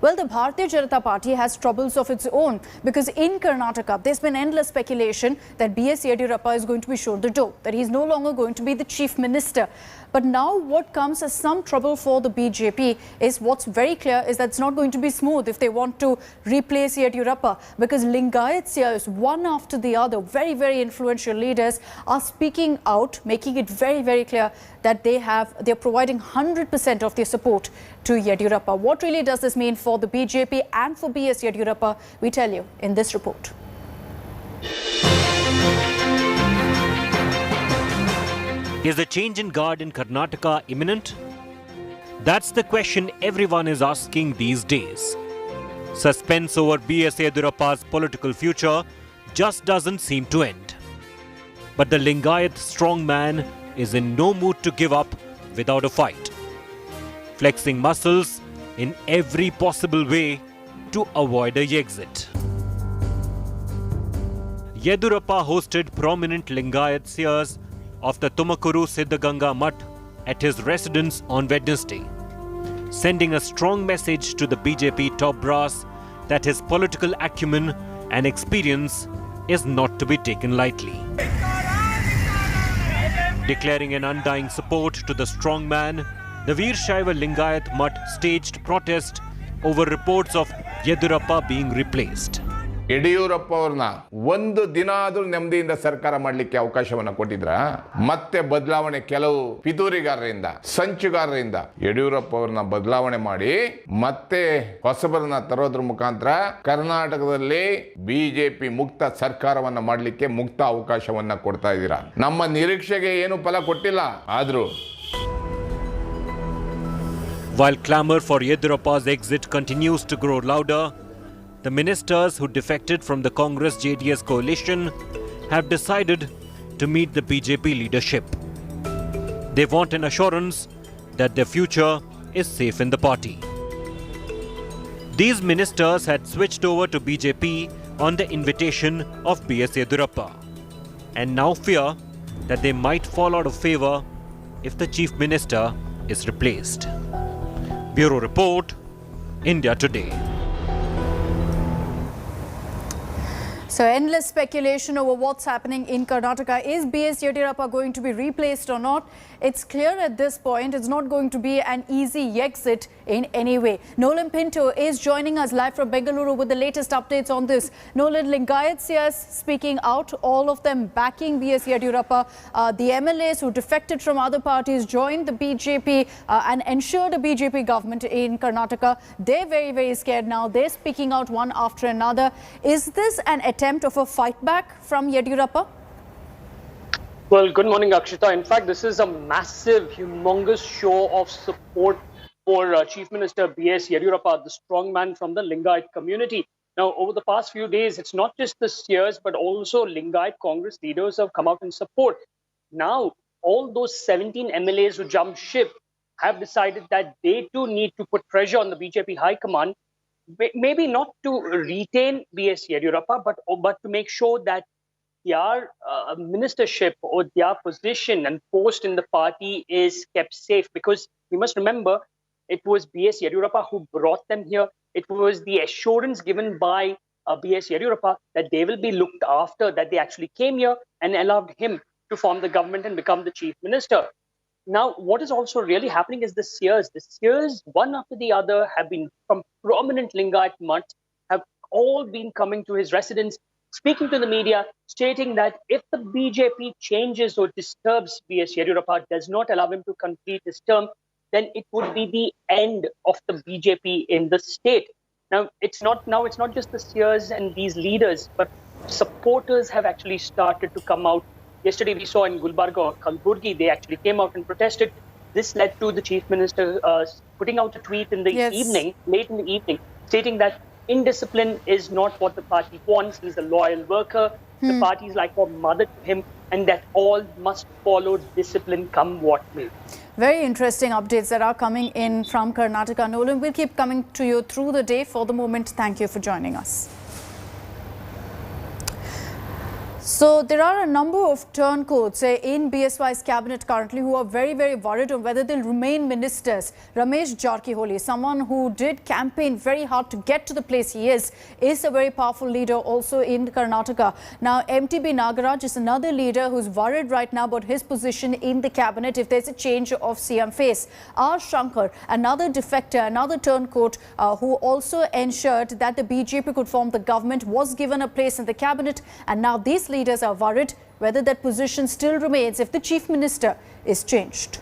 Well, the Bharatiya Janata Party has troubles of its own because in Karnataka, there's been endless speculation that B.S. Yediyurappa is going to be shown the door, that he's no longer going to be the chief minister. But now what comes as some trouble for the BJP is what's very clear is that it's not going to be smooth if they want to replace Yediyurappa, because Lingayat seers, one after the other, very, very influential leaders are speaking out, making it very, very clear that they're providing 100% of their support to Yediyurappa. What really does this mean for the BJP and for B.S. Yediyurappa? We tell you in this report. Is the change in guard in Karnataka imminent? That's the question everyone is asking these days. Suspense over B.S. Yediyurappa's political future just doesn't seem to end. But the Lingayat strongman is in no mood to give up without a fight, flexing muscles in every possible way to avoid a exit. Yediyurappa hosted prominent Lingayat seers of the Tumakuru Siddhaganga Mutt at his residence on Wednesday, sending a strong message to the BJP top brass that his political acumen and experience is not to be taken lightly. Declaring an undying support to the strongman, the Veershaiva Lingayat Mutt staged protest over reports of Yediyurappa being replaced. Yediyurappa ಅವ್ರನ್ನ ಒಂದು ದಿನ ಆದರೂ ನೆಮ್ಮದಿಯಿಂದ ಸರ್ಕಾರ ಮಾಡಲಿಕ್ಕೆ ಅವಕಾಶವನ್ನ ಕೊಟ್ಟಿದ್ರ? ಮತ್ತೆ ಬದಲಾವಣೆ ಕೆಲವು ಪಿತೂರಿಗಾರರಿಂದ, ಸಂಚುಗಾರರಿಂದ ಯಡಿಯೂರಪ್ಪ ಅವ್ರನ್ನ ಬದಲಾವಣೆ ಮಾಡಿ ಮತ್ತೆ ಹೊಸಬರನ್ನ ತರೋದ್ರ ಮುಖಾಂತರ ಕರ್ನಾಟಕದಲ್ಲಿ ಬಿಜೆಪಿ ಮುಕ್ತ ಸರ್ಕಾರವನ್ನ ಮಾಡಲಿಕ್ಕೆ ಮುಕ್ತ ಅವಕಾಶವನ್ನ ಕೊಡ್ತಾ ಇದ್ದೀರಾ. ನಮ್ಮ ನಿರೀಕ್ಷೆಗೆ ಏನು ಫಲ ಕೊಟ್ಟಿಲ್ಲ ಆದ್ರೂ. While clamor for Yediyurappa's exit continues to grow louder, the ministers who defected from the Congress-JDS coalition have decided to meet the BJP leadership. They want an assurance that their future is safe in the party. These ministers had switched over to BJP on the invitation of B.S. Yediyurappa and now fear that they might fall out of favor if the chief minister is replaced. Bureau Report, India Today. So endless speculation over what's happening in Karnataka. Is B.S. Yediyurappa going to be replaced or not? It's clear at this point it's not going to be an easy exit in any way. Nolan Pinto is joining us live from Bengaluru with the latest updates on this. Nolan, Lingayat seers speaking out, all of them backing B.S. Yediyurappa. The MLAs who defected from other parties joined the BJP and ensured a BJP government in Karnataka. They're very, very scared now. They're speaking out one after another. Is this an attempt of a fight back from Yediyurappa? Well, good morning, Akshita. In fact, this is a massive, humongous show of support for Chief Minister B.S. Yediyurappa, the strongman from the Lingayat community. Now, over the past few days, it's not just the seers, but also Lingayat Congress leaders have come out in support. Now, all those 17 MLAs who jumped ship have decided that they too need to put pressure on the BJP High Command, maybe not to retain B.S. Yediyurappa, but to make sure that their ministership or their position and post in the party is kept safe. Because we must remember, it was B.S. Yediyurappa who brought them here. It was the assurance given by B.S. Yediyurappa that they will be looked after, that they actually came here and allowed him to form the government and become the chief minister. Now, what is also really happening is the seers, one after the other, have been from prominent Lingayat Mutt, have all been coming to his residence, speaking to the media, stating that if the BJP changes or disturbs B.S. Yediyurappa, does not allow him to complete his term, then it would be the end of the BJP in the state. Now, it's not just the seers and these leaders, but supporters have actually started to come out. Yesterday, we saw in Gulbarga or Kalburgi, they actually came out and protested. This led to the chief minister putting out a tweet in the evening, late in the evening, stating that indiscipline is not what the party wants. He's a loyal worker. The party is like a mother to him, and that all must follow discipline come what may. Very interesting updates that are coming in from Karnataka. Nolan, we'll keep coming to you through the day. For the moment, thank you for joining us. So there are a number of turncoats in BSY's cabinet currently who are very, very worried on whether they'll remain ministers. Ramesh Jarkiholi, someone who did campaign very hard to get to the place he is a very powerful leader also in Karnataka. Now, MTB Nagaraj is another leader who's worried right now about his position in the cabinet if there's a change of CM face. R. Shankar, another defector, another turncoat who also ensured that the BJP could form the government, was given a place in the cabinet, and now these leaders are worried whether that position still remains if the chief minister is changed.